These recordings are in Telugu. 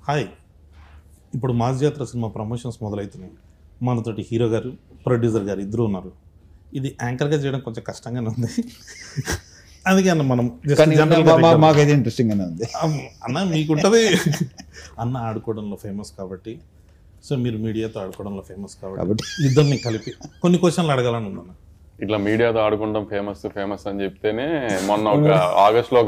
హాయ్, ఇప్పుడు మాస్ జాతర సినిమా ప్రమోషన్స్ మొదలవుతున్నాయి. మనతోటి హీరో గారు, ప్రొడ్యూసర్ గారు ఇద్దరు ఉన్నారు. ఇది యాంకర్గా చేయడం కొంచెం కష్టంగానే ఉంది. అందుకే అన్న మనం మాకైతే ఇంట్రెస్టింగ్ గానే ఉంది. అన్న మీకుంటుంది అన్న ఆడుకోవడంలో ఫేమస్ కాబట్టి, సో మీరు మీడియాతో ఆడుకోవడంలో ఫేమస్ కాబట్టి ఇద్దరిని కలిపి కొన్ని క్వశ్చన్లు అడగాలని ఉందన్న. ఇట్లా మీడియాతో ఆడుకుంటాం ఫేమస్ అని చెప్తేనే మొన్న ఒక ఆగస్ట్ లో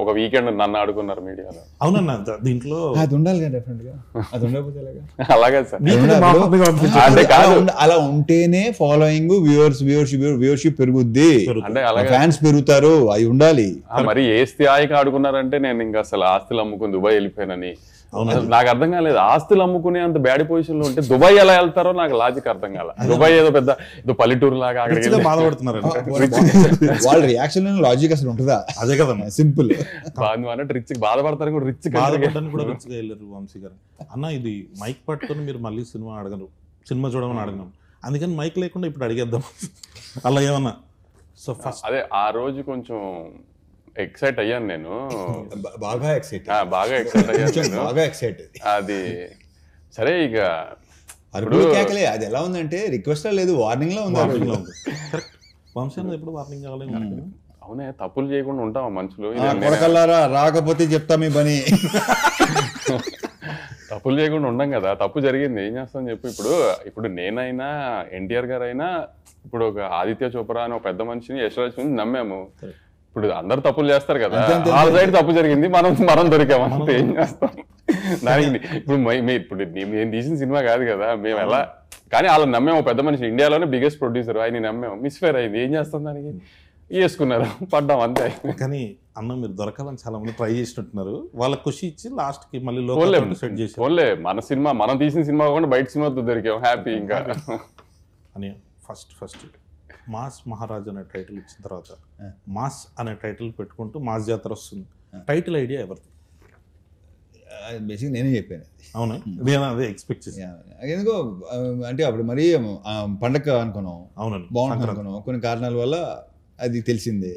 ఒక వీకెండ్ నన్ను ఆడుకున్నారు మీడియాలో. అవునన్న, దీంట్లో అది ఉండాలి కదా, డెఫినెట్ గా అది ఉండకపోతే అలాగే సార్. అంటే అలా ఉంటేనే ఫాలోయింగ్ వ్యూవర్షిప్ పెరుగుద్ది, అంటే అలాగే ఫ్యాన్స్ పెరుగుతారు, అవి ఉండాలి. మరి ఏ స్థాయికి ఆడుకున్నారంటే నేను ఇంకా అసలు ఆస్తులు అమ్ముకుని దుబాయ్ వెళ్ళిపోయానని. నాకు అర్థం కాలేదు, ఆస్తులు అమ్ముకునే అంత బ్యాడ్ పొజిషన్ లో ఉంటే దుబాయ్ ఎలా వెళ్తారో నాకు లాజిక్ అర్థం కాల. దుబాయ్ ఏదో పెద్ద ఏదో పల్లెటూరు లాగా అక్కడికి బాధపడుతున్నారు. వాళ్ళ రియాక్షన్ లాజిక్ అసలు ఉంటుందా? అదే కదా సింపుల్. అన్నట్టు రిచ్ బాధపడతారు కూడా, రిచ్ బాధపడడానికి కూడా రిచ్గా వెళ్ళారు వంశీ గారు. అన్న ఇది మైక్ పట్టుకొని మీరు మళ్ళీ సినిమా అడగరు, సినిమా చూడమని అడగను, అందుకని మైక్ లేకుండా ఇప్పుడు అడిగేద్దాం అలా ఏమన్నా. సో ఫస్ట్ అదే ఆ రోజు కొంచెం ఎక్సైట్ అయ్యాను నేను, బాగా ఎక్సైట్ అయ్యాను. అది సరే, ఇక కేకలే అది ఎలా ఉందంటే రిక్వెస్ట్ లేదు, వార్నింగ్ లో ఉంది. వంశీ ఎప్పుడు వార్నింగ్ కావాలి. అవునే, తప్పులు చేయకుండా ఉంటాం మనుషులు. కొడకల్లారా రాకపోతే చెప్తా మీ పని. తప్పులు చేయకుండా ఉండం కదా, తప్పు జరిగింది ఏం చేస్తాం చెప్పు. ఇప్పుడు నేనైనా ఎన్టీఆర్ గారు అయినా ఇప్పుడు ఒక ఆదిత్య చోప్రా అని ఒక పెద్ద మనిషిని యశ్వరాజ్ నమ్మాము. ఇప్పుడు అందరు తప్పులు చేస్తారు కదా, వాళ్ళ సైడ్ తప్పు జరిగింది, మనం దొరికాము అంతే, ఏం చేస్తాం దానికి. ఇప్పుడు మేము తీసిన సినిమా కాదు కదా, మేము ఎలా కానీ వాళ్ళని నమ్మాము. పెద్ద మనిషి ఇండియాలోనే బిగ్గెస్ట్ ప్రొడ్యూసర్, ఆయన నమ్మాము, మిస్ఫేర్ అయింది, ఏం చేస్తాం దానికి, వేసుకున్నారు, పడ్డాం అంతే. కానీ అన్న మీరు దొరకాలని చాలా మంది ట్రై చేసినట్టున్నారు, వాళ్ళకి ఖుషి ఇచ్చి లాస్ట్ కి మళ్ళీ సెట్ చేసి ఓన్లే మన సినిమా, మనం తీసిన సినిమా కాకుండా బయట సినిమాతో దొరికాం, హ్యాపీ. ఇంకా అని ఫస్ట్ మాస్ మహారాజ్ అనే టైటిల్ ఇచ్చిన తర్వాత మాస్ అనే టైటిల్ పెట్టుకుంటూ మాస్ జాతర వస్తుంది. టైటిల్ ఐడియా ఎవరిది? బేసిక్ నేనే చెప్పాను. అవునా, నేను అదే ఎక్స్పెక్ట్ చేశాను. ఎందుకో అంటే అప్పుడు మరీ పండగ అనుకున్నాం, అవునండి బాగుంటుంది అనుకున్నాం, కొన్ని కారణాల వల్ల అది తెలిసిందే.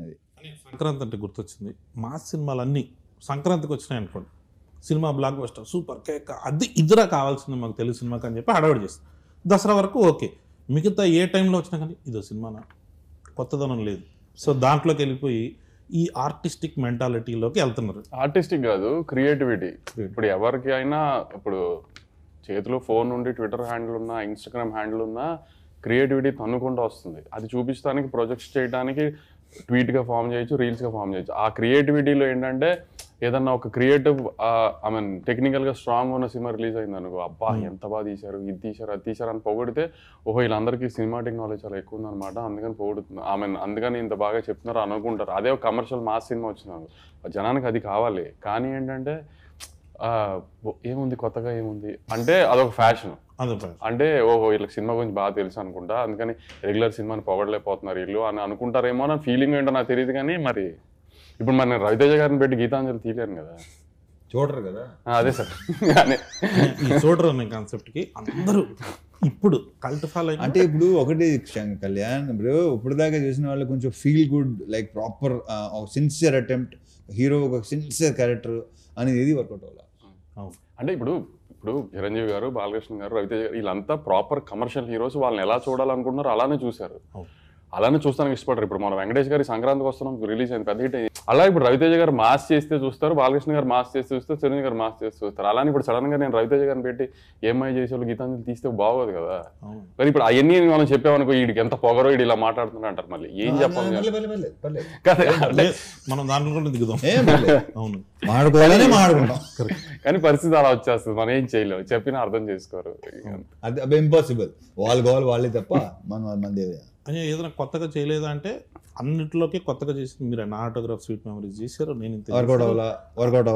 అది సంక్రాంతి అంటే గుర్తొచ్చింది, మాస్ సినిమాలన్నీ సంక్రాంతికి వచ్చినాయి అనుకోండి, cinema block buster super cake అది ఇద్దరా కావాల్సింది మాకు తెలుగు సినిమాకి అని చెప్పి హడావిడి చేస్తాం. దసరా వరకు ఓకే, మిగతా ఏ టైంలో వచ్చినా కానీ ఇదో సినిమానా, కొత్తదనం లేదు. సో దాంట్లోకి వెళ్ళిపోయి ఈ ఆర్టిస్టిక్ మెంటాలిటీలోకి వెళ్తున్నారు. ఆర్టిస్టిక్ కాదు, క్రియేటివిటీ. ఇప్పుడు ఎవరికి అయినా ఇప్పుడు చేతిలో ఫోన్ ఉండి ట్విట్టర్ హ్యాండిల్ ఉన్నా, ఇన్స్టాగ్రామ్ హ్యాండిల్ ఉన్నా, క్రియేటివిటీ తన్నుకుంటూ వస్తుంది. అది చూపించడానికి, ప్రొజెక్ట్స్ చేయడానికి ట్వీట్గా ఫామ్ చేయొచ్చు, రీల్స్గా ఫామ్ చేయొచ్చు. ఆ క్రియేటివిటీలో ఏంటంటే ఏదన్నా ఒక క్రియేటివ్ టెక్నికల్గా స్ట్రాంగ్ ఉన్న సినిమా రిలీజ్ అయింది అనుకో, అబ్బా ఎంత బాగా తీశారు, ఇది తీశారు, అది తీశారు అని పొగిడితే, ఓహో వీళ్ళందరికీ సినిమాటిక్ నాలెడ్జ్ చాలా ఎక్కువ ఉందన్నమాట, అందుకని పొగుడుతుంది, అందుకని ఇంత బాగా చెప్తున్నారు అనుకుంటారు. అదే ఒక కమర్షియల్ మాస్ సినిమా వచ్చినాను, జనానికి అది కావాలి. కానీ ఏంటంటే ఏముంది కొత్తగా, ఏముంది అంటే అదొక ఫ్యాషన్. అంటే ఓహో వీళ్ళకి సినిమా గురించి బాగా తెలుసు అనుకుంటా, అందుకని రెగ్యులర్ సినిమాని పొగడలేకపోతున్నారు వీళ్ళు అని అనుకుంటారేమో అని ఫీలింగ్ ఏంటో నాకు తెలియదు. కానీ మరి ఇప్పుడు మన రవితేజ గారిని పెట్టి గీతాంజలి తీయలేను కదా, చూడరు కదా. అదే సార్, చూడరు అనే కాన్సెప్ట్కి అందరూ ఇప్పుడు కల్ట్ ఫాలో. అంటే ఇప్పుడు ఒకటి కళ్యాణ్, ఇప్పుడు దాకా చూసిన వాళ్ళు కొంచెం feel good, like proper sincere attempt, hero ఒక సిన్సియర్ క్యారెక్టర్ అనేది ఏది వర్కౌట్ అవ్వాలి. అంటే ఇప్పుడు చిరంజీవి గారు, బాలకృష్ణ గారు, రవితేజ గారు వీళ్ళంతా ప్రాపర్ కమర్షియల్ హీరోస్, వాళ్ళని ఎలా చూడాలనుకుంటున్నారు అలానే చూశారు, అలానే చూస్తానికి ఇష్టపడరు. ఇప్పుడు మన వెంకటేష్ గారి సంక్రాంతికి వస్తున్నాం రిలీజ్ అయింది, పెద్ద హిట్ అయింది. అలా ఇప్పుడు రవితేజ గారు మాస్ చేస్తే చూస్తారు, బాలకృష్ణ గారు మాస్ చేస్తే చూస్తారు, చిరంజీవి గారు మాస్ చేస్తే చూస్తారు. అలానే ఇప్పుడు సడన్ గా నేను రవితేజ గారిని పెట్టి ఏమై చేసేవాళ్ళు గీతాంజలి తీస్తే బాగోదు కదా. కానీ ఇప్పుడు అవన్నీ మనం చెప్పామనుకో, వీడికి ఎంత పొగరో, వీడు ఇలా మాట్లాడుతున్నా అంటారు, మళ్ళీ ఏం చెప్పాలి మనం దాంట్లో దిగుదాం. కానీ పరిస్థితి అలా వచ్చేస్తుంది, మనం ఏం చేయలేము, చెప్పినా అర్థం చేసుకోరు. అది ఇంపాసిబుల్, వాళ్ళు కావాలి వాళ్ళే తప్ప మన అని ఏదైనా కొత్తగా చేయలేదా అంటే అన్నింటిలోకి కొత్తగా చేసింది మీరు. నా ఆటోగ్రాఫ్ స్వీట్ మెమరీస్ చేశారు, నేను వర్కౌట్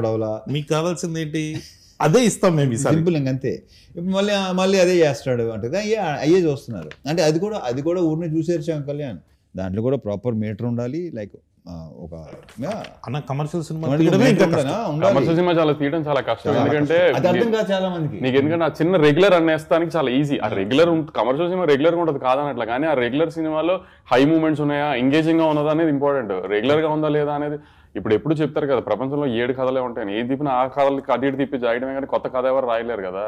అవ్వాలా, మీకు కావాల్సింది ఏంటి అదే ఇస్తాం మేము, సింపుల్ అంతే. ఇప్పుడు మళ్ళీ అదే చేస్తాడు అంటే అయ్యే చూస్తున్నారు. అంటే అది కూడా ఊరిని చూసేసాం కళ్యాణ్, దాంట్లో కూడా ప్రాపర్ మీటర్ ఉండాలి. లైక్ ఒక అన్న కమర్షియల్ సినిమా చాలా తీయడం చాలా కష్టం, ఎందుకంటే చాలా మందికి నీకు ఎందుకంటే ఆ చిన్న రెగ్యులర్ అనేస్తానికి చాలా ఈజీ. ఆ రెగ్యులర్ కమర్షియల్ సినిమా రెగ్యులర్ గా ఉంటుంది కాదనట్లా, కానీ ఆ రెగ్యులర్ సినిమాలో హై మూమెంట్స్ ఉన్నాయా, ఎంగేజింగ్ గా ఉన్నదా అనేది ఇంపార్టెంట్. రెగ్యులర్ గా ఉందా లేదా అనేది ఇప్పుడు ఎప్పుడు చెప్తారు కదా ప్రపంచంలో 7 కథలే ఉంటాయని, ఏది తిప్పినా ఆ కథలకి అటు ఇటు తిప్పి జాయడమే కానీ కొత్త కథ ఎవరు రాయలేరు కదా.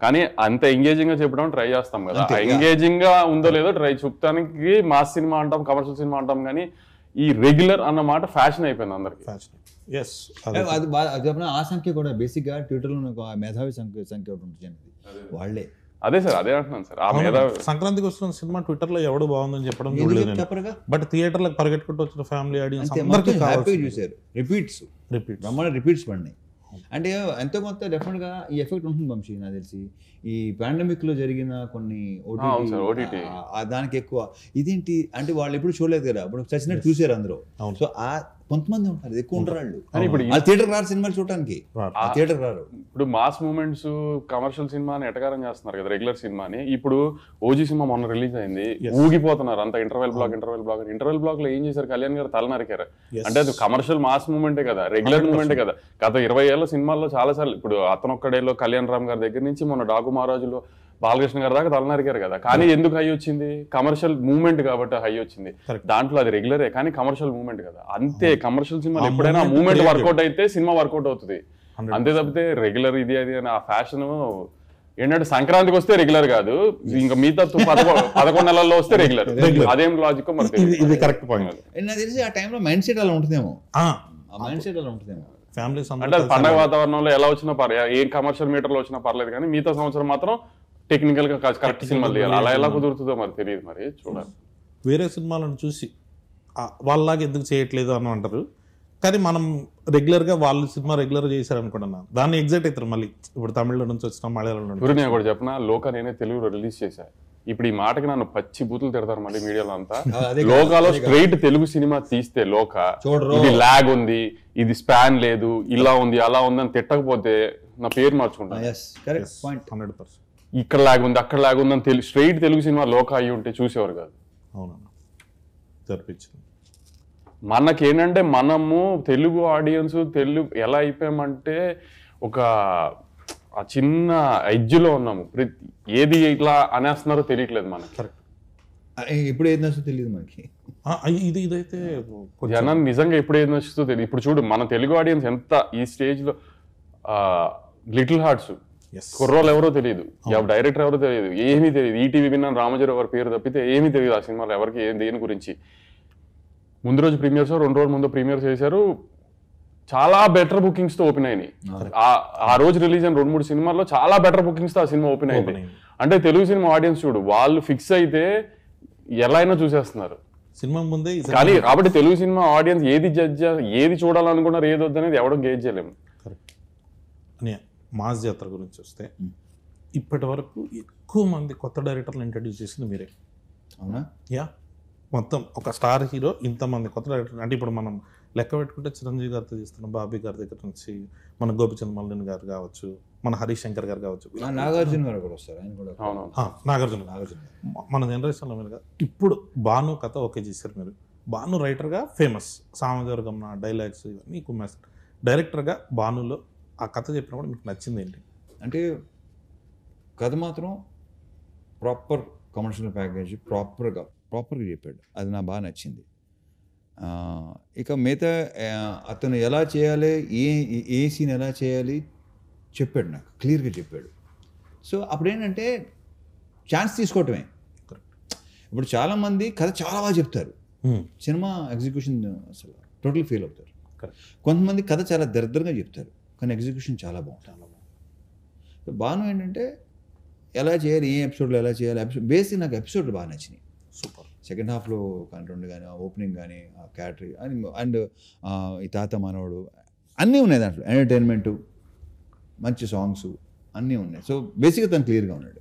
కానీ అంత ఎంగేజింగ్ గా చెప్పడం ట్రై చేస్తాం కదా, ఎంగేజింగ్ గా ఉందో లేదో ట్రై చూపడానికి మాస్ సినిమా అంటాం, కమర్షియల్ సినిమా అంటాం, కానీ ఈ రెగ్యులర్ అన్న మాట ఫ్యాషన్ అయిపోయింది అందరికి. అది చెప్పిన ఆ సంఖ్య కూడా బేసిక్ గా ట్విట్టర్ లో మేధావి సంఖ్య ఒకటి ఉంటుంది వాళ్ళే. అదే సార్, అదే అంటున్నాను సార్. ఆ మీద సంక్రాంతికి వస్తున్న సినిమా ట్విట్టర్ లో ఎవడు బాగుందని చెప్పడం చూడలేదు, చెప్పరుగా. బట్ థియేటర్లకు పరిగెట్టుకుంటూ వచ్చిన ఫ్యామిలీ ఆడియన్స్ హ్యాపీగా చూసారు. రిపీట్స్ బ్రహ్మాండ రిపీట్స్ పడినాయి. అంటే ఎంతో కొంత డెఫినెట్ గా ఈ ఎఫెక్ట్ ఉంటుంది వంశీ నాకు తెలిసి. ఈ పాండమిక్ లో జరిగిన కొన్ని ఓటీటీ దానికి ఎక్కువ ఇదేంటి అంటే వాళ్ళు ఎప్పుడు చూడలేదు కదా, ఇప్పుడు చచ్చినట్టు చూసారు అందరూ. సో ఆ కొంతమంది ఉంటారు, ఎక్కువ ఉంటారు వాళ్ళు. ఇప్పుడు థియేటర్ రారు సినిమాలు చూడటానికి, థియేటర్ రారు. ఇప్పుడు మాస్ మూమెంట్స్ కమర్షియల్ సినిమాని ఎటకారం చేస్తున్నారు కదా రెగ్యులర్ సినిమాని. ఇప్పుడు ఓజీ సినిమా మొన్న రిలీజ్ అయింది, ఊగిపోతున్నారు అంత ఇంటర్వెల్ బ్లాక్ లో ఏం చేశారు, కళ్యాణ్ గారు తల నరికారు. అంటే అది కమర్షియల్ మాస్ మూమెంటే కదా, రెగ్యులర్ మూమెంటే కదా. గత 20 ఏళ్ల సినిమాల్లో చాలా సార్లు, ఇప్పుడు అతనొక్కడేలో కళ్యాణ్ రామ్ గారి దగ్గర నుంచి మొన్న డాకు మహారాజులో బాలకృష్ణ గారి దాకా తల నరికారు కదా. కానీ ఎందుకు హై వచ్చింది, కమర్షియల్ మూమెంట్ కాబట్టి హై వచ్చింది. దాంట్లో అది రెగ్యులరే కానీ కమర్షియల్ మూమెంట్ కదా. అంతే, కమర్షియల్ సినిమా ఎప్పుడైనా మూమెంట్ వర్కౌట్ అయితే సినిమా వర్కౌట్ అవుతుంది, అంతే తప్పితే రెగ్యులర్ ఇది అది అని ఆ ఫ్యాషన్ ఏంటంటే సంక్రాంతికి వస్తే రెగ్యులర్ కాదు, ఇంకా మిగతా 11 నెలల్లో వస్తే రెగ్యులర్. అదేం లాజిక్ మరి ఇది కరెక్ట్ పాయింట్. నాకు తెలిసి ఆ టైంలో మైండ్ సెట్ అలా ఉంటుందేమో, మైండ్ సెట్ అలా ఉంటుందేమో. ఫ్యామిలీస్ అంటే పండగ వాతావరణంలో ఎలా వచ్చినా పర్లేదు, ఏ కమర్షియల్ మీటర్ లో వచ్చినా పర్లేదు, కానీ మిగతా సంవత్సరం మాత్రం టెక్నికల్ గా కరెక్ట్ సినిమాలు తీయాలి. అలా ఎలా కుదురుతుందో మరి తెలియదు, మరి చూడాలి. వేరే సినిమాలను చూసి వాళ్ళలాగా ఎందుకు చేయట్లేదు అని అంటారు, కానీ మనం రెగ్యులర్గా వాళ్ళు సినిమా రెగ్యులర్ చేశారు అనుకుంటున్నా దాన్ని ఎగ్జైట్ అవుతారు. మళ్ళీ ఇప్పుడు తమిళ నుంచి వచ్చిన మలయాళం నుంచి. నేను కూడా చెప్పిన లోకా నేనే తెలుగులో రిలీజ్ చేశా, ఇప్పుడు ఈ మాటకి నన్ను పచ్చి బూతులు తిడతారు మళ్ళీ మీడియాలో అంతా. లోకాలో స్ట్రైట్ తెలుగు సినిమా తీస్తే లోకా ఇది లాగ్ ఉంది, ఇది స్పాన్ లేదు, ఇలా ఉంది అలా ఉంది అని తిట్టకపోతే నా పేరు మార్చుకుంటాను. 100% ఇక్కడ లాగ్ ఉంది అక్కడ లాగ్ ఉంది అని స్ట్రైట్ తెలుగు సినిమా లోకా అయ్యి ఉంటే చూసేవారు కాదు. అవునన్నా జరిపించింది. మనకేంటంటే మనము తెలుగు ఆడియన్స్ తెలుగు ఎలా అయిపోయామంటే ఒక ఆ చిన్న ఎడ్జ్లో ఉన్నాము, ఏది ఇట్లా అనేస్తున్నారో తెలియట్లేదు మనకి. ఇప్పుడు ఏది నచ్చుతో తెలియదు మనకి. ఇదైతే జనం నిజంగా ఎప్పుడు ఏది నచ్చుతో తెలియదు. ఇప్పుడు చూడు మన తెలుగు ఆడియన్స్ ఎంత ఈ స్టేజ్ లో లిటిల్ హార్ట్స్ కుర్రోళ్ళు ఎవరో తెలియదు, డైరెక్టర్ ఎవరో తెలియదు, ఏమీ తెలియదు. ఈటీవీ విన్నాను రామజీరావు గారి పేరు తప్పితే ఏమీ తెలియదు ఆ సినిమాలో ఎవరికి దేని గురించి. ముందు రోజు ప్రీమియర్స్ 2 రోజుల ముందు ప్రీమియర్స్ చేశారు, చాలా బెటర్ బుకింగ్స్ తో ఓపెన్ అయినాయి. ఆ రోజు రిలీజ్ అయిన 2-3 సినిమాల్లో చాలా బెటర్ బుకింగ్స్ తో ఆ సినిమా ఓపెన్ అయింది. అంటే తెలుగు సినిమా ఆడియన్స్ చూడు వాళ్ళు ఫిక్స్ అయితే ఎలా అయినా చూసేస్తున్నారు సినిమా ముందే. కానీ కాబట్టి తెలుగు సినిమా ఆడియన్స్ ఏది చూడాలనుకున్నారు ఏది వద్దనేది ఎవడో గేజ్ చేయలేము. కరెక్ట్. మాస్ జాతర గురించి వస్తే ఇప్పటి వరకు ఎక్కువ మంది కొత్త డైరెక్టర్లు ఇంట్రడ్యూస్ చేసింది మీరే. అవునా? యా, మొత్తం ఒక స్టార్ హీరో ఇంతమంది కొత్త డైరెక్టర్. అంటే ఇప్పుడు మనం లెక్క పెట్టుకుంటే చిరంజీవి గారితో తీస్తున్నాం, బాబీ గారి దగ్గర నుంచి మన గోపిచంద్ మల్లిన్ గారు కావచ్చు, మన హరీష్ శంకర్ గారు కావచ్చు, నాగార్జున గారు కూడా వస్తారు. ఆయన కూడా నాగార్జున మన జనరేషన్లో మీరుగా. ఇప్పుడు భాను కథ ఓకే చేశారు మీరు. భాను రైటర్గా ఫేమస్, సామజవర్గం డైలాగ్స్ ఇవన్నీ కుమ్మేస్తారు. డైరెక్టర్గా భానులో ఆ కథ చెప్పినప్పుడు మీకు నచ్చింది ఏంటి? అంటే కథ మాత్రం ప్రాపర్ కమర్షియల్ ప్యాకేజ్ ప్రాపర్గా చెప్పాడు, అది నాకు బాగా నచ్చింది. ఇక మిగతా అతను ఎలా చేయాలి, ఏ సీన్ ఎలా చేయాలి చెప్పాడు, నాకు క్లియర్గా చెప్పాడు. సో అప్పుడేంటంటే ఛాన్స్ తీసుకోవటమే. ఇప్పుడు చాలామంది కథ చాలా బాగా చెప్తారు, సినిమా ఎగ్జిక్యూషన్ అసలు టోటల్ ఫెయిల్ అవుతారు. కొంతమంది కథ చాలా దరిద్రంగా చెప్తారు కానీ ఎగ్జిక్యూషన్ చాలా బాగుంటుంది. సో బాను ఏంటంటే ఎలా చేయాలి, ఏ ఎపిసోడ్లో ఎలా చేయాలి, బేసిక్ నాకు ఎపిసోడ్లు బాగా నచ్చినాయి. సూపర్. సెకండ్ హాఫ్లో కంటెంట్ కానీ ఓపెనింగ్ కానీ క్యాటరీ అండ్ ఈ తాత మనవడు అన్నీ ఉన్నాయి దాంట్లో, ఎంటర్టైన్మెంటు మంచి సాంగ్స్ అన్నీ ఉన్నాయి. సో బేసిక్గా తను క్లియర్గా ఉన్నాడు.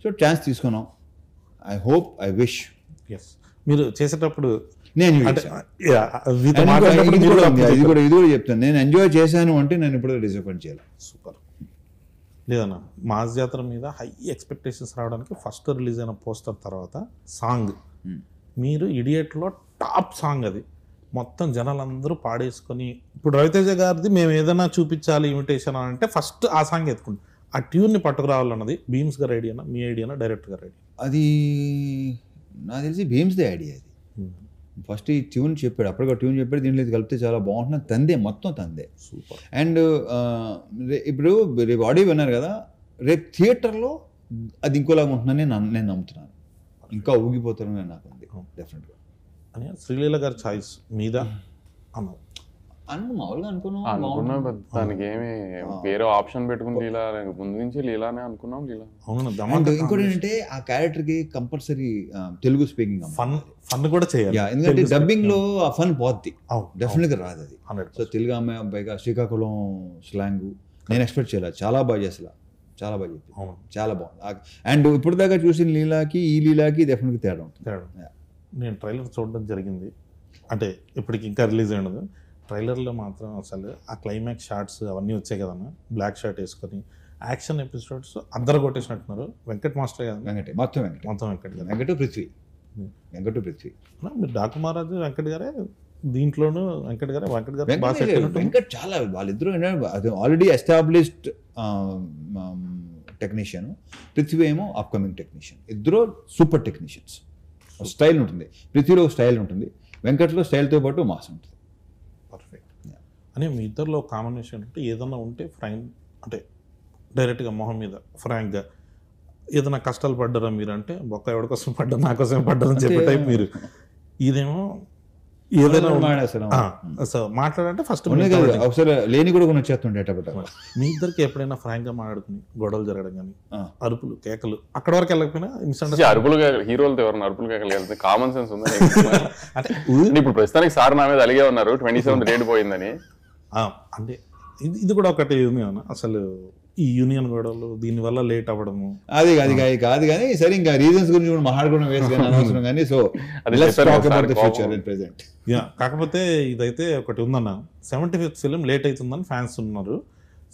సో ఛాన్స్ తీసుకున్నాం. I hope, I wish. Yes, మీరు చేసేటప్పుడు నేను ఇది కూడా చెప్తాను, నేను ఎంజాయ్ చేశాను అంటే నేను ఇప్పుడు డిసప్పాయింట్ చేయాలి. సూపర్. లేదన్నా, మాస్ జాతర మీద హై ఎక్స్పెక్టేషన్స్ రావడానికి ఫస్ట్ రిలీజ్ అయిన పోస్టర్ తర్వాత సాంగ్, మీరు ఇడియట్లో టాప్ సాంగ్ అది, మొత్తం జనాలందరూ పాడేసుకొని. ఇప్పుడు రవితేజ గారిది మేము ఏదైనా చూపించాలి ఇమిటేషన్ అని అంటే ఫస్ట్ ఆ సాంగ్ ఎత్తుకుంటాం. ఆ ట్యూన్ని పట్టుకురావాలన్నది భీమ్స్ గారి ఐడియానా, మీ ఐడియానా, డైరెక్టర్ గారి ఐడియా? అది నాకు తెలిసి భీమ్స్దే ఐడియా. అది ఫస్ట్ ఈ ట్యూన్ చెప్పాడు, అప్పటికి ట్యూన్ చెప్పాడు, దీంట్లో ఇది కలిపితే చాలా బాగుంటుంది, తందే మొత్తం తందే. సూపర్. అండ్ ఇప్పుడు రేపు ఆడియో విన్నారు కదా, రేపు థియేటర్లో అది ఇంకోలాగా ఉంటుందని నేను నమ్ముతున్నాను. ఇంకా ఊగిపోతారని నాకు ఉంది డెఫినెట్గా. అని శ్రీలీల గారి చాయిస్ మీద అన్నారు మామూలుగా అనుకున్నాం, దానికి ఏమి వేరే ఆప్షన్ పెట్టుకుని లీలా ముందు నుంచి లీలానే అనుకున్నాం. లీలా అవును. ఇంకోటి ఏంటంటే ఆ క్యారెక్టర్కి కంపల్సరీ తెలుగు స్పీకింగ్ ఫన్ కూడా చేయాలి. ఎందుకంటే డబ్బింగ్ లో ఆ ఫన్ పోద్ది, డెఫినెట్గా రాదు అది. సో తెలుగు అమ్మాయి అబ్బాయిగా శ్రీకాకుళం స్లాంగ్ నేను ఎక్స్పెక్ట్ చేయలేదు, చాలా బాగా చేసా, చాలా బాగా చెప్పి, చాలా బాగుంది. అండ్ ఇప్పుడు దాకా చూసిన లీలాకి ఈ లీలాకి డెఫినెట్గా తేడా ఉంటుంది. నేను ట్రైలర్ చూడడం జరిగింది, అంటే ఇప్పటికి ఇంకా రిలీజ్ అయి ఉండదు. ట్రైలర్లో మాత్రం అసలు ఆ క్లైమాక్స్ షార్ట్స్ అవన్నీ వచ్చాయి కదన్నా, బ్లాక్ షార్ట్ వేసుకొని యాక్షన్ ఎపిసోడ్స్ అందరు కొట్టేసినట్టున్నారు. వెంకట్ మాస్టర్ కదా, మొత్తం వెంకట్ పృథ్వీ. మీరు డాకు మహారాజు వెంకట్ గారే, దీంట్లోనూ వెంకట్ గారు వెంకట్ చాలా, వాళ్ళిద్దరూ ఆల్రెడీ ఎస్టాబ్లిష్డ్ టెక్నీషియన్, పృథ్వీ ఏమో అప్కమింగ్ టెక్నీషియన్. ఇద్దరు సూపర్ టెక్నీషియన్స్. స్టైల్ ఉంటుంది, పృథ్వీలో స్టైల్ ఉంటుంది, వెంకట్లో స్టైల్తో పాటు మాస్ ఉంటుంది. పర్ఫెక్ట్. అని మీ ఇద్దరిలో కాంబినేషన్ అంటే ఏదన్నా ఉంటే అంటే డైరెక్ట్గా మొహం మీద ఫ్రాంక్గా ఏదైనా కష్టాలు పడ్డారా మీరు అంటే, బొక్క ఎవరి కోసం పడ్డా, నా కోసం పడ్డారని చెప్పే టైప్ మీరు. ఇదేమో ఏదైనా మాట్లాడంటే ఫస్ట్ లేని కూడా వచ్చేస్తుండే. మీ ఇద్దరికి ఎప్పుడైనా ఫ్రాంక్ గా మాట్లాడుకుని గొడవలు జరగడం కానీ, అరుపులు కేకలు అక్కడ వరకు వెళ్ళకపోయినా ఇన్స్టెంట్ అరుపులు హీరోలతో ఎవరైనా అరుపులు కేకలు కామన్ సెన్స్ ఉంది అంటే ఇప్పుడు ప్రస్తుతానికి సార్ నా మీద అలిగే ఉన్నారు 27 డేట్ పోయిందని. అంటే ఇది కూడా ఒకటి ఉంది అన్న, అసలు ఈ యూనియన్ గొడవలు దీనివల్ల లేట్ అవ్వడము అది కాదు కానీ సరే, ఇంకా రీజన్స్ గురించి కూడా మాట్లాడుకోవడం వేస్ట్ కానీ అనవసరం కానీ. సో కాకపోతే ఇదైతే ఒకటి ఉందన్న, 75th ఫిలిం లేట్ అవుతుందని ఫ్యాన్స్ ఉన్నారు.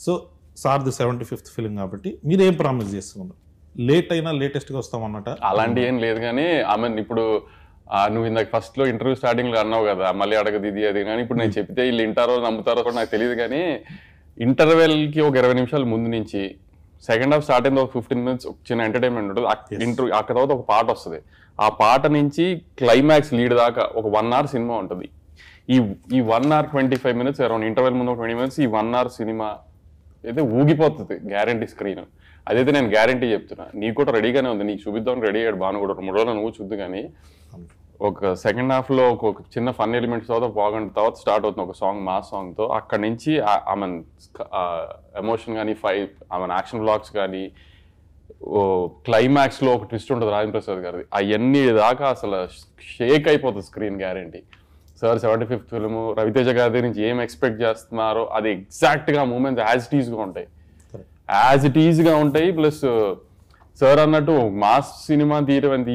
సో సార్ది 75th ఫిలిం కాబట్టి మీరు ఏం ప్రామిస్ చేస్తున్నారు? లేట్ అయినా లేటెస్ట్గా వస్తామన్నట అలాంటి ఏం లేదు కానీ ఆమె ఇప్పుడు నువ్వు ఇందాక ఫస్ట్ లో ఇంటర్వ్యూ స్టార్టింగ్ లో అన్నావు కదా, మళ్ళీ అడగదు ఇది అది కానీ, ఇప్పుడు నేను చెప్తే వీళ్ళు వింటారో నమ్ముతారో కూడా నాకు తెలియదు కానీ, ఇంటర్వెల్కి ఒక 20 నిమిషాల ముందు నుంచి సెకండ్ హాఫ్ స్టార్ట్ అయింది, ఒక 15 minutes చిన్న ఎంటర్టైన్మెంట్ ఉంటుంది. ఇంటర్వ్యూ అక్కడ తర్వాత ఒక పాట వస్తుంది, ఆ పాట నుంచి క్లైమాక్స్ లీడ్ దాకా ఒక 1 hour సినిమా ఉంటుంది. ఈ 1 hour 25 minutes అరౌండ్ ఇంటర్వెల్ ముందు 20 minutes ఈ 1 hour సినిమా అయితే ఊగిపోతుంది గ్యారంటీ స్క్రీన్. అదైతే నేను గ్యారంటీ చెప్తున్నా. నీకు కూడా రెడీగానే ఉంది, నీకు చూపిద్దామని రెడీ అయ్యాడు బాను కూడా, 3 రోజులు నువ్వు చూద్దు. కానీ ఒక సెకండ్ హాఫ్లో ఒక చిన్న ఫన్ ఎలిమెంట్స్ తర్వాత బాగుంటుంది, తర్వాత స్టార్ట్ అవుతుంది ఒక సాంగ్, మాస్ సాంగ్తో. అక్కడి నుంచి ఆమె ఎమోషన్ కానీ, ఆమె యాక్షన్ బ్లాగ్స్ కానీ, క్లైమాక్స్లో ఒక ట్విస్ట్ ఉంటుంది రాజేంద్ర ప్రసాద్ గారిది, అవన్నీ దాకా అసలు షేక్ అయిపోతుంది screen guarantee. Sir 75th film, Ravi Teja గారి దగ్గర నుంచి ఏం ఎక్స్పెక్ట్ చేస్తున్నారో అది ఎగ్జాక్ట్గా మూమెంట్స్ యాజ్ ఇట్ ఈజ్గా ఉంటాయి. ప్లస్ సార్ అన్నట్టు మాస్ సినిమా తీయడం అంత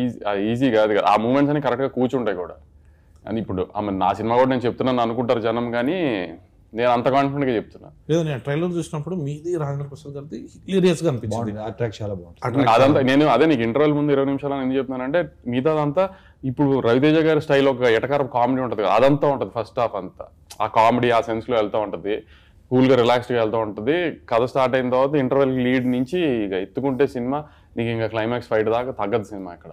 ఈజీ కాదు కదా, ఆ మూమెంట్స్ అని కరెక్ట్గా కూర్చుంటాయి కూడా. అని ఇప్పుడు నా సినిమా కూడా నేను చెప్తున్నాను అనుకుంటారు జనం, కానీ నేను అంత కాన్ఫిడెంట్గా చెప్తున్నా. లేదు, నేను ట్రైలర్ చూసినప్పుడు మీది రాజేంద్ర ప్రసాద్ గారిది హిలేరియస్గా అనిపించింది, చాలా బాగుంది. అదంతా నేను అదే నీకు ఇంటర్వెల్ ముందు 20 నిమిషాలు ఎందుకు చెప్తున్నానంటే, మిగతాదంతా ఇప్పుడు రవితేజ గారి స్టైల్ ఒక ఎటకారం కామెడీ ఉంటుంది కదా, అదంతా ఉంటుంది. ఫస్ట్ హాఫ్ అంతా ఆ కామెడీ ఆ సెన్స్లో వెళ్తూ ఉంటుంది, కూల్గా రిలాక్స్డ్గా వెళ్తూ ఉంటుంది. కథ స్టార్ట్ అయిన తర్వాత ఇంటర్వెల్ లీడ్ నుంచి ఇక ఎత్తుకుంటే సినిమా నీకు ఇంకా క్లైమాక్స్ ఫైట్ దాకా తగ్గదు సినిమా. ఇక్కడ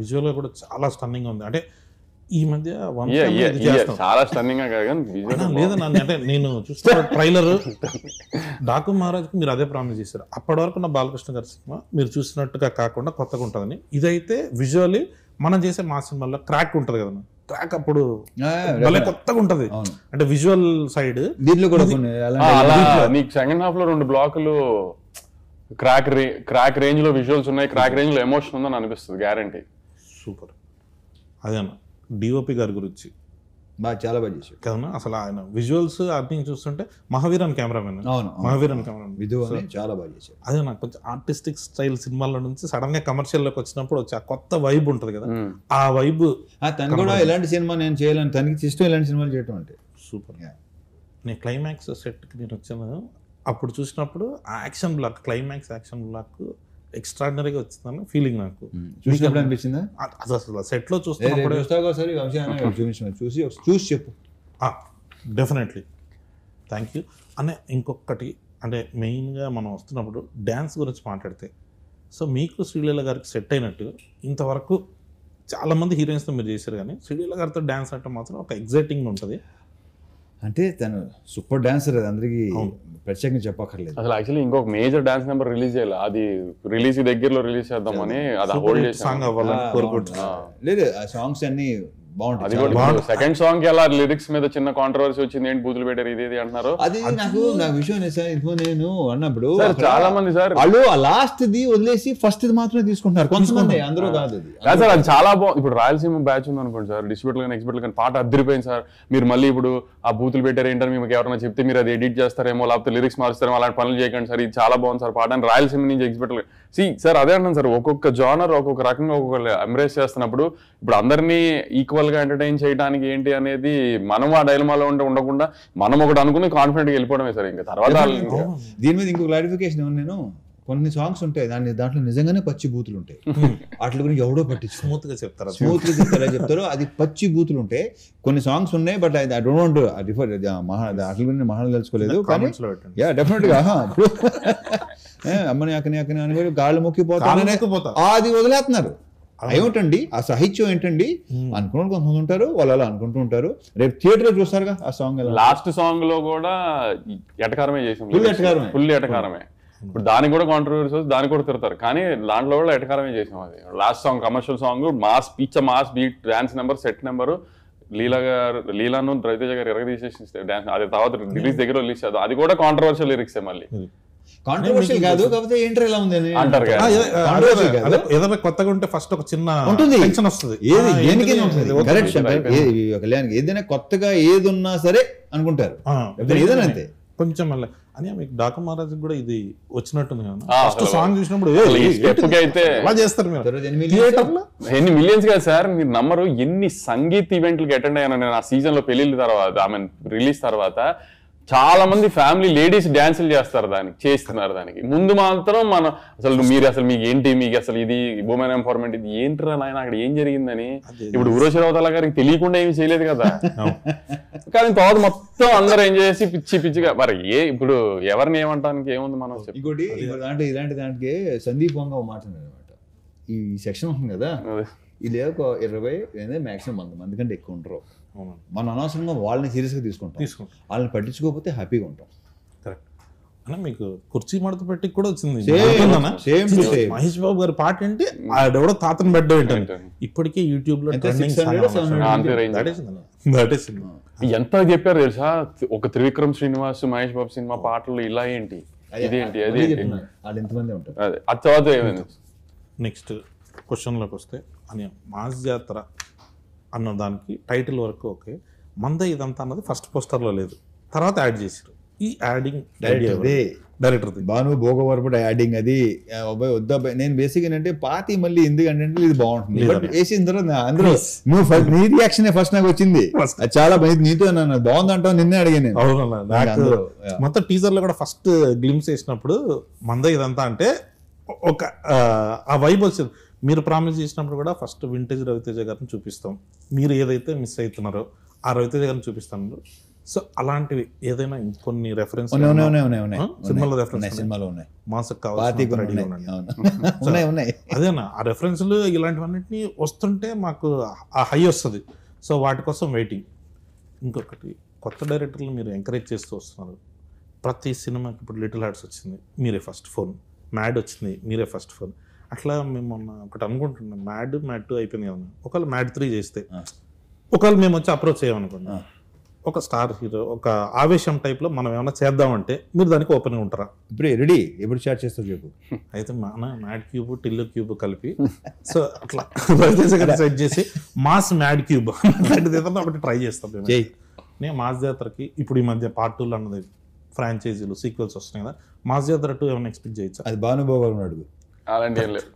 విజువల్గా కూడా చాలా స్టన్నింగ్ ఉంది. అంటే ఈ మధ్య చాలా స్టన్నింగ్ గా కాదు లేదన్నా, అంటే నేను చూస్తున్న ట్రైలర్ డాకు మహారాజ్కి మీరు అదే ప్రామిస్ చేశారు. అప్పటి వరకు నా బాలకృష్ణ గారి సినిమా మీరు చూసినట్టుగా కాకుండా కొత్తగా ఉంటుందని. ఇదైతే విజువల్లీ మనం చేసే మా సినిమాలో క్రాక్ ఉంటుంది కదన్నా, క్రాక్ అప్పుడు భలే కొత్తగా ఉంటది. అంటే విజువల్ సైడ్ దీంట్లో కూడా నీకు సెకండ్ హాఫ్ లో 2 బ్లాకులు క్రాక్ రేంజ్ లో విజువల్స్ ఉన్నాయి, క్రాక్ రేంజ్ లో ఎమోషన్ ఉందని అనిపిస్తుంది గ్యారంటీ. సూపర్. అదేనా డిఓపి గారి గురించి చాలా బాగా చేశాడు కదన్నా. అసలు ఆయన విజువల్స్ అన్ని చూస్తుంటే మహావీరన్ కెమెరామెన్, మహావీరన్ కెమెరామెన్ చాలా బాగా చేశాడు. అదే నాకు కొంచెం ఆర్టిస్టిక్ స్టైల్ సినిమాల నుంచి సడన్ గా కమర్షియల్ లోకి వచ్చినప్పుడు వచ్చి ఆ కొత్త వైబ్ ఉంటుంది కదా, ఆ వైబ్ తను కూడా ఎలాంటి సినిమా నేను చేయాలని, తనకి ఇష్టం ఇలాంటి సినిమాలు చేయటం అంటే. సూపర్. నేను క్లైమాక్స్ సెట్కి నేను వచ్చాను, అప్పుడు చూసినప్పుడు ఆ action block, climax action block ఎక్స్ట్రాడినరీగా వచ్చిందని ఫీలింగ్ నాకు. చూసినప్పుడు అనిపించిందా? అసలు సెట్ లో చూస్తున్నప్పుడు చూసి చెప్పు. డెఫినెట్లీ. థ్యాంక్ యూ అనే. ఇంకొకటి అంటే మెయిన్గా మనం వస్తున్నప్పుడు డ్యాన్స్ గురించి మాట్లాడితే, సో మీకు శ్రీలీల గారికి సెట్ అయినట్టు ఇంతవరకు చాలా మంది హీరోయిన్స్తో మీరు చేశారు, కానీ శ్రీలీల గారితో డ్యాన్స్ అంటే మాత్రం ఒక ఎగ్జైటింగ్ ఉంటుంది. అంటే తను సూపర్ డాన్సర్, అది అందరికీ ప్రత్యేకంగా చెప్పక్కర్లేదు. అసలు యాక్చువల్లీ ఇంకొక మేజర్ డాన్స్ నెంబర్ రిలీజ్ చేయాలి, అది రిలీజ్ దగ్గరలో రిలీజ్ చేద్దామని అది హోల్డ్ చేసాం. సాంగ్ అవ్వాలని కోరుకుంటున్నా. లేదు ఆ సాంగ్స్ అన్ని బాగుంటాయి. అది కూడా సెకండ్ సాంగ్ కి అలా లిరిక్స్ మీద చిన్న కాంట్రవర్సీ వచ్చింది, ఏంటి బూతులు పెట్టారు ఇది అంటున్నారు. అది నాకు విషయం సార్, నేను అన్నప్పుడు చాలా మంది సార్ వాళ్ళు ఆ లాస్ట్ ది వదిలేసి ఫస్ట్ ఇది మాత్రమే తీసుకుంటున్నారు కొంతమంది, అందరూ కాదు. అది సార్ అది చాలా బాగుంది. ఇప్పుడు రాయలసీమ బ్యాచ్ ఉంది అనుకోండి సార్, డిస్ట్రిబ్యూటర్ కానీ ఎక్స్పర్ట్ కానీ పాట అద్దరిపోయింది సార్. మీరు మళ్ళీ ఇప్పుడు ఆ బూతులు పెట్టారు ఏంటని మీకు ఎవరైనా చెప్తే మీరు అది ఎడిట్ చేస్తారేమో, లేకపోతే లిరిక్స్ మారుస్తారేమో, అలాంటి పనులు చేయకండి సార్, ఇది చాలా బాగుంది సార్ పాట అని రాయలసీమ నుంచి ఎక్స్పర్ట్. సార్ అదే అంటాను సార్, ఒక్కొక్క జానర్ ఒక్కొక్క రకంగా ఒక్కొక్క ఎంబ్రేస్ చేస్తున్నప్పుడు ఇప్పుడు అందరినీ ఈక్వల్ గా ఎంటర్టైన్ చేయడానికి ఏంటి అనేది మనం ఆ డైలమాలో ఉండకుండా మనం ఒకటి అనుకుని కాన్ఫిడెంట్ గా వెళ్ళిపోవడమే సార్. ఇంకా తర్వాత దీని మీద ఇంకో క్లారిఫికేషన్ ఏమన్నా, నేను కొన్ని సాంగ్స్ ఉంటాయి దాంట్లో నిజంగానే పచ్చి బూతులు ఉంటాయి, వాటి గురించి ఎవడో పట్టించు స్మూత్ గా చెప్తారు అది పచ్చి బూతులు ఉంటాయి. కొన్ని సాంగ్స్ ఉన్నాయి, but I don't want refer వాటి గురించి మహాన్ తెలుసుకోలేదు, కానీ యా డెఫినెట్ గా అమ్మని అక్కని అక్కని అని గాళ్ళు మొక్కిపోతా అది వదిలేస్తున్నారు. ఏమిటండి ఆ సాహిత్యం ఏంటండి అనుకున్న కొంతమంది ఉంటారు, వాళ్ళు అలా అనుకుంటూ ఉంటారు. రేపు థియేటర్ లో చూస్తారుగా ఆ సాంగ్, లాస్ట్ సాంగ్ లో కూడా ఎటకారమే చేసాం, ఫుల్ ఎటకారమే. ఇప్పుడు దానికి కూడా కాంట్రవర్సీ, దానికి కూడా తిడతారు, కానీ దాంట్లో కూడా ఎటకారమే చేసాం. అది last song commercial song, mass mass beat, dance number, set number, లీలాను రవితేజ గారు ఎరగదీసేసి డాన్స్, అది తర్వాత రిలీజ్ దగ్గర రిలీజ్ చేద్దాం, అది కూడా కాంట్రవర్షియల్ లిరిక్స్ మళ్ళీ. కాంట్రవర్షియల్ కాదు, కాకపోతే ఏంటర్ ఎలా ఉంది అంటారు. ఏదైనా కొత్తగా ఉంటే ఫస్ట్ ఒక చిన్న ఉంటుంది, టెన్షన్ వస్తుంది. కళ్యాణ్ ఏదైనా కొత్తగా ఏది ఉన్నా సరే అనుకుంటారు, ఏదైనా అంతే కొంచెం మళ్ళీ అని. మీకు డాకా మహారాజ్ కూడా ఇది వచ్చినట్టుంది కదా, ఫస్ట్ సాంగ్ చూసినప్పుడు అలా చేస్తారు మీరు థియేటర్ లో. ఎన్ని మిలియన్స్ కదా సార్, మీరు నమ్మరు ఎన్ని సంగీత్ ఈవెంట్లకి అటెండ్ అయ్యాను నేను ఆ సీజన్ లో, పెళ్లిళ్ళ తర్వాత ఐ మీన్ రిలీజ్ తర్వాత. చాలా మంది ఫ్యామిలీ లేడీస్ డాన్సులు చేస్తారు, చేస్తున్నారు. దానికి ముందు మాత్రం మనం అసలు మీరు అసలు మీకు ఏంటి, మీకు అసలు ఇది ఉమెన్ ఎంపవర్మెంట్, ఇది ఏంటిరా నాయన అక్కడ ఏం జరిగిందని. ఇప్పుడు ఊర్వశి రౌతల గారికి తెలియకుండా ఏమి చేయలేదు కదా, కానీ తర్వాత మొత్తం అందరూ ఏం చేసి పిచ్చి పిచ్చిగా. మరి ఇప్పుడు ఎవరిని ఏమంటానికి ఏముంది మనం. ఇంకోటి దాంట్లో ఇలాంటి దానికి సందీప్ వంగ మాట అనమాట, ఈ సెక్షన్ ఉంటుంది కదా, ఇది ఒక 20 మాక్సిమం 100 మంది కంటే ఎక్కువ ఉంటారు. మనం అనవసరంగా వాళ్ళని సీరియస్గా తీసుకుంటాం, వాళ్ళని పట్టించుకోకపోతే హ్యాపీగా ఉంటాం. కరెక్ట్ అన్న. మీకు కుర్చీ మడత పెట్టి కూడా వచ్చింది మహేష్ బాబు గారి పాట ఏంటి, ఆడెవడో తాతను బెడ్ ఏంటంటే ఇప్పటికే యూట్యూబ్ లో ఎంత చెప్పారు తెలుసా, ఒక త్రివిక్రమ్ శ్రీనివాస్ మహేష్ బాబు సినిమా పాటలు ఇలా ఏంటి, ఇదేంటి, అది ఎంతమంది ఉంటారు. అది తర్వాత ఏమైంది. నెక్స్ట్ క్వశ్చన్లోకి వస్తే, అని మాస్ జాతర అన్న దానికి టైటిల్ వరకు ఓకే, మంద ఇదంతా అన్నది ఫస్ట్ పోస్టర్లో లేదు, తర్వాత యాడ్ చేశారు. ఈ యాడింగ్ డైరెక్టర్ భాను భోగవరపుడు యాడింగ్ అది వద్దాబాయ్. నేను బేసిక్ ఏంటంటే పాతి మళ్ళీ ఎందుకంటే ఇది బాగుంటుంది వేసిన తర్వాత అందులో నువ్వు నీ రియాక్షన్ ఫస్ట్ నాకు వచ్చింది, అది చాలా నీతో నన్ను బాగుంది అంటావు, నిన్నే అడిగాను. అవునన్నా, మొత్తం టీజర్ లో కూడా ఫస్ట్ గ్లిమ్స్ వేసినప్పుడు మంద ఇదంతా అంటే ఒక ఆ వైబ్ వచ్చింది. మీరు ప్రామిస్ చేసినప్పుడు కూడా ఫస్ట్ వింటేజ్ రవితేజ గారిని చూపిస్తాం, మీరు ఏదైతే మిస్ అవుతున్నారో ఆ రవితేజ గారిని చూపిస్తాను. సో అలాంటివి ఏదైనా కొన్ని రెఫరెన్స్ సినిమాలో రెఫరెన్స్ మాసకు కావాలి అదేనా, ఆ రెఫరెన్స్లు ఇలాంటివన్నిటిని వస్తుంటే మాకు ఆ హై వస్తుంది. సో వాటి కోసం వెయిటింగ్. ఇంకొకటి, కొత్త డైరెక్టర్లు మీరు ఎంకరేజ్ చేస్తూ వస్తున్నారు. ప్రతి సినిమాకి ఇప్పుడు లిటిల్ హార్ట్స్ వచ్చింది, మీరే ఫస్ట్ ఫోన్. మ్యాడ్ వచ్చింది, మీరే ఫస్ట్ ఫోన్. అట్లా మేము మొన్న ఒకటి అనుకుంటున్నాం, మ్యాడ్ 2 అయిపోయింది కదా, ఒకవేళ మ్యాడ్ 3 చేస్తే, ఒకవేళ మేము వచ్చి అప్రోచ్ చేయమనుకున్నాం, ఒక స్టార్ హీరో ఒక ఆవేశం టైప్లో మనం ఏమైనా చేద్దామంటే మీరు దానికి ఓపెన్గా ఉంటారా? ఇప్పుడు రెడీ, ఎప్పుడు స్టార్ట్ చేస్తావు చెప్పు. అయితే మన మ్యాడ్ క్యూబ్ టిల్లు క్యూబ్ కలిపి సో అట్లా సెట్ చేసి మాస్ మ్యాడ్ క్యూబ్ అలాంటిది ఏదన్నా ఒకటి ట్రై చేస్తాం మేము. నేను మాస్ జాతరకి ఇప్పుడు ఈ మధ్య పార్ట్ 2 అన్నది ఫ్రాంచైజీలు సీక్వెల్స్ వస్తున్నాయి కదా, మాస్ జాతర 2 ఏమైనా ఎక్స్పెక్ట్ చేయొచ్చా? అది భానుభోగం అడుగు. అలాంటి ఏం లేదు.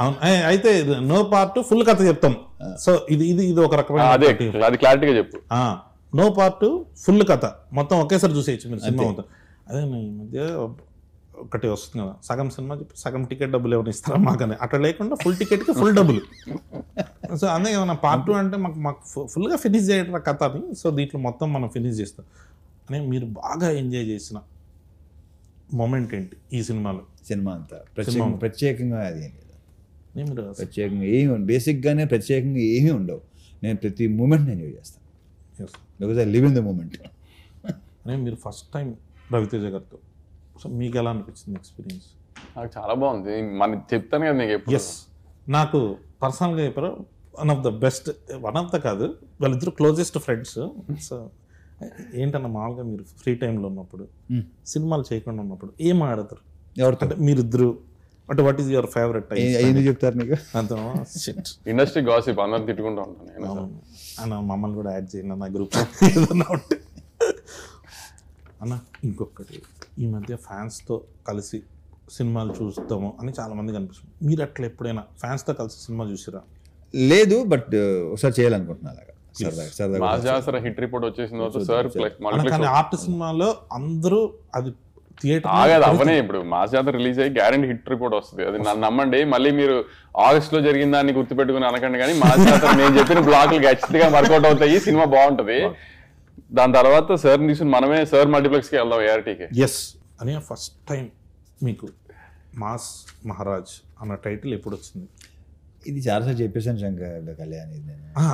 అవును, అయితే నో పార్ట్ ఫుల్ కథ చెప్తాం. సో ఇది ఒక రకమైన అది క్లారిటీగా చెప్పు. నో పార్ట్ ఫుల్ కథ మొత్తం ఒకేసారి చూసేయచ్చు మీరు సినిమా మొత్తం. అదే ఈ మధ్య ఒకటి వస్తుంది కదా, సగం సినిమా చెప్పి సగం టికెట్ డబ్బులు ఏమైనా ఇస్తారా మాకని, అట్లా లేకుండా ఫుల్ టికెట్కి ఫుల్ డబ్బులు. సో అదే కదా పార్ట్ 2 అంటే మాకు ఫుల్గా ఫినిష్ చేయడం కథ అని. సో దీంట్లో మొత్తం మనం ఫినిష్ చేస్తాం అని. మీరు బాగా ఎంజాయ్ చేసిన మొమెంట్ ఏంటి ఈ సినిమాలో? సినిమా అంతా ప్రత్యేకంగా అది ఏం లేదు, మీరు ప్రత్యేకంగా ఏమి బేసిక్గానే ప్రత్యేకంగా ఏమీ ఉండవు. నేను ప్రతి మూమెంట్ ఎంజాయ్ చేస్తాను, because I live in the moment. అనే మీరు ఫస్ట్ టైం రవితేజ గారితో, సో మీకు ఎలా అనిపించింది ఎక్స్పీరియన్స్? నాకు చాలా బాగుంది. మనం చెప్తాను కదా నీకు ఎప్పుడు. ఎస్, నాకు పర్సనల్గా చెప్పారు one of the best, one of the కాదు, వాళ్ళిద్దరు క్లోజెస్ట్ ఫ్రెండ్స్. సో ఏంటన్నా మామూలుగా మీరు ఫ్రీ టైంలో ఉన్నప్పుడు, సినిమాలు చేయకుండా ఉన్నప్పుడు ఏం ఆడతారు ఎవరితో అంటే మీరిద్దరు? అంటే what is your favourite time? ఎందుకు చెప్తారు నీకు? అంత ఇండస్ట్రీ గాసిప్ అందరు తిట్టుకుంటూ ఉంటాను నేను. అన్న మమ్మల్ని కూడా యాడ్ చేయండి అన్న గ్రూప్ ఏదన్నా ఉంటే. అన్న ఇంకొకటి, ఈ మధ్య ఫ్యాన్స్తో కలిసి సినిమాలు చూస్తాము అని చాలా మందికి అనిపిస్తుంది. మీరు అట్లా ఎప్పుడైనా ఫ్యాన్స్తో కలిసి సినిమా చూసిరా? లేదు, బట్ ఒకసారి చేయాలనుకుంటున్నా అలాగా సరదాగా. మాస్ జాతర హిట్ రిపోర్ట్ వచ్చేసిన తర్వాత సార్ కానీ ఆర్ట్ సినిమాలో అందరూ అది థియేటర్ ఆగదు అవనే. ఇప్పుడు మాస్ జాతర రిలీజ్ అయ్యి గ్యారెంటీ హిట్ రిపోర్ట్ వస్తుంది, అది నన్ను నమ్మండి. మళ్ళీ మీరు ఆగస్ట్ లో జరిగిన దాన్ని గుర్తుపెట్టుకుని అనకండి, కానీ మాస్ జాతర నేను చెప్పిన బ్లాక్లు ఖచ్చితంగా వర్కౌట్ అవుతాయి, సినిమా బాగుంటది. దాని తర్వాత సార్ తీసుకుని మనమే సార్ మల్టీప్లెక్స్కి వెళ్దాం ఏఆర్టీకి. ఎస్ అని ఫస్ట్ టైం మీకు మాస్ మహారాజ్ అన్న టైటిల్ ఎప్పుడు వచ్చింది? ఇది చాలాసార్లు చెప్పేసాను శంకర్ కళ్యాణ్.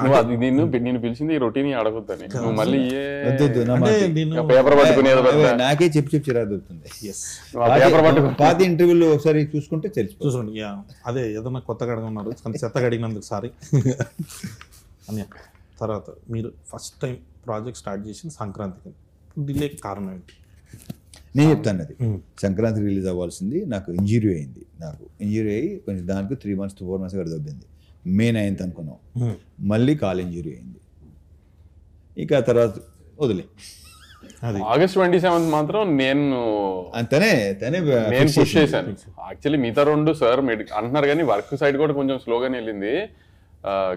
నువ్వు అది నేను పిలిచింది ఈ రొటీన్ అడగొద్దని, నువ్వు మళ్ళీ పేపర్ నాకే చెప్పి చిరా దొరుకుతుంది. పేపర్ పట్టుకుని పాత ఇంటర్వ్యూలు ఒకసారి చూసుకుంటే తెలుసు. చూసుకోండి, అదే ఏదన్నా కొత్తగా అడగన్నారు కానీ చెత్తగా అడిగినందుకు సారీ అని. తర్వాత మీరు ఫస్ట్ టైం ప్రాజెక్ట్ స్టార్ట్ చేసింది సంక్రాంతికి, డిలే కారణం ఏంటి? నేను చెప్తాను. అది సంక్రాంతి రిలీజ్ అవ్వాల్సింది, నాకు ఇంజురీ అయింది. నాకు ఇంజురీ అయ్యి కొంచెం దానికి 3 months to 4 months కూడా దొబ్బింది. మే 9th అనుకున్నాం, మళ్ళీ కాల్ ఇంజురీ అయింది. ఇక తర్వాత వదిలే. ఆగస్ట్ 27th మాత్రం నేను పుష్ చేశాను. యాక్చువల్లీ మిగతా 2 సార్ అంటున్నారు కానీ వర్క్ సైడ్ కూడా కొంచెం స్లోగానే వెళ్ళింది,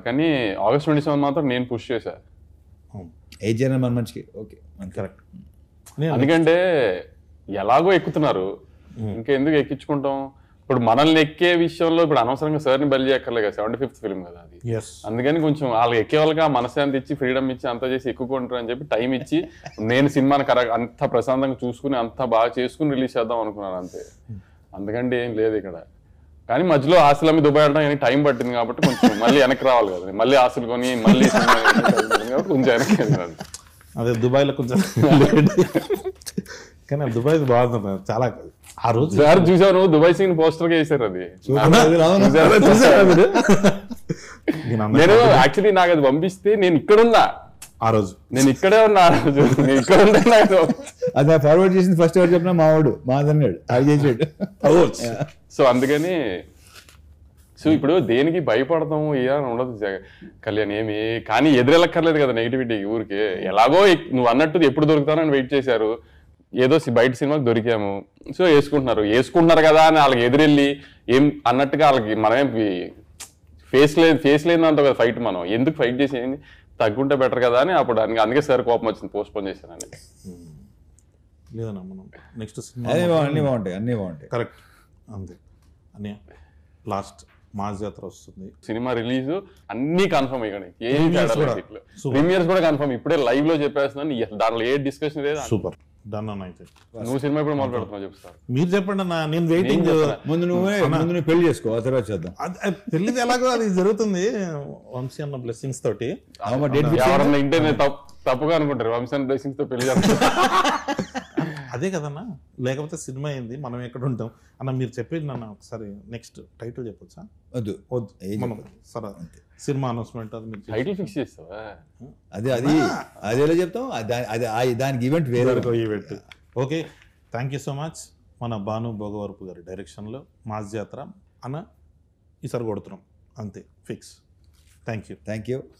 కానీ ఆగస్ట్ 27th మాత్రం నేను పుష్ చేశాను. ఏ జనం మన మంచికి ఓకే కరెక్ట్. ఎందుకంటే ఎలాగో ఎక్కుతున్నారు, ఇంకెందుకు ఎక్కించుకుంటాం. ఇప్పుడు మనల్ని ఎక్కే విషయంలో ఇప్పుడు అనవసరంగా సార్ని బలి చేయక్కర్లే కదా, 75th ఫిల్మ్ కదా అది. అందుకని కొంచెం వాళ్ళు ఎక్కే వాళ్ళకి ఆ మనశ్శాంతి ఇచ్చి ఫ్రీడమ్ ఇచ్చి అంతా చేసి ఎక్కుకుంటారు అని చెప్పి టైం ఇచ్చి నేను సినిమాని అంత ప్రశాంతంగా చూసుకుని అంత బాగా చేసుకుని రిలీజ్ చేద్దాం అనుకున్నాను అంతే. అందుకంటే ఏం లేదు ఇక్కడ. కానీ మధ్యలో ఆశలు అమ్మి దుబాయ్ వెళ్ళడం టైం పట్టింది కాబట్టి కొంచెం మళ్ళీ వెనక్కి రావాలి కదా, మళ్ళీ ఆశలు కొని మళ్ళీ కొంచెం వెనక్కి వెళ్ళాలి. అదే దుబాయ్లో కొంచెం కానీ దుబాయ్ బాగుంది చాలా. ఆ రోజు సార్ చూసాను దుబాయ్ సీన్ పోస్టర్ గా వేసారు, అది నేను యాక్చువల్లీ నాకు అది పంపిస్తే నేను ఇక్కడున్నా ఆ రోజు, నేను ఇక్కడే ఉన్నా ఆ రోజు, నేను ఇక్కడ ఉన్నా. అది ఫార్వర్డ్ చేసింది ఫస్ట్ ఎవరు చెప్పినా మావాడు మాదన్నాడు అది చేసాడు. సో అందుకని సో ఇప్పుడు దేనికి భయపడతాం ఏమని ఉండదు కళ్యాణ్ ఏమి, కానీ ఎదురెళ్ళక్కర్లేదు కదా నెగిటివిటీకి. ఊరికి ఎలాగో నువ్వు అన్నట్టు ఎప్పుడు దొరుకుతానని వెయిట్ చేశారు, ఏదో బయట సినిమాకి దొరికాము, సో వేసుకుంటున్నారు కదా అని వాళ్ళకి ఎదురెళ్ళి ఏం అన్నట్టుగా వాళ్ళకి మనమేం ఫేస్ లేదంత కదా ఫైట్. మనం ఎందుకు ఫైట్ చేసి ఏంది తగ్గుంటే బెటర్ కదా అని అప్పుడు అందుకే సార్ కోపం వచ్చింది, పోస్ట్పోన్ చేశానని. లేదన్నా మనం నెక్స్ట్ సినిమా అన్నీ బాగుంటాయి కరెక్ట్ అంతే అని. లాస్ట్ మాస్ జాతర వస్తుంది, సినిమా రిలీజ్ అన్ని కన్ఫర్మ్ అయ్యాయి, ప్రీమియర్స్ కూడా కన్ఫర్మ్. ఇప్పుడే లైవ్ లో చెప్పేస్తున్నాను, దాంట్లో ఏ డిస్కషన్ లేదు. సూపర్ డన్ అన్న. అయితే నువ్వు సినిమా ఇప్పుడు మొదలు పెడుతున్నావు చెప్తారు, మీరు చెప్పండి అన్న, నేను వెయిటింగ్. ముందు నువ్వు పెళ్లి చేసుకో, ఆ తర్వాత చేద్దాం. పెళ్లిది ఎలాగో అది జరుగుతుంది వంశీ అన్న బ్లెస్సింగ్స్ తోటి. ఎవరన్నా ఇంటనే తప్పుగా అనుకుంటారు వంశీ అన్న బ్లెస్సింగ్స్ తో పెళ్లి అదే కదన్నా, లేకపోతే సినిమా అయింది మనం ఎక్కడ ఉంటాం అన్న. మీరు చెప్పేది నన్ను ఒకసారి నెక్స్ట్ టైటిల్ చెప్పొచ్చా? వద్దు మనం సరే సినిమా అనౌన్స్మెంట్ అది మీరు టైటిల్ ఫిక్స్ చేస్తావా? అది ఎలా చెప్తాం, దానికి ఈవెంట్ వేరే event. Okay, thank you so much. మన భాను భోగవరపు గారి డైరెక్షన్లో మాస్ జాతర అన్న ఈసారి కొడుతున్నాం అంతే, ఫిక్స్. Thank you.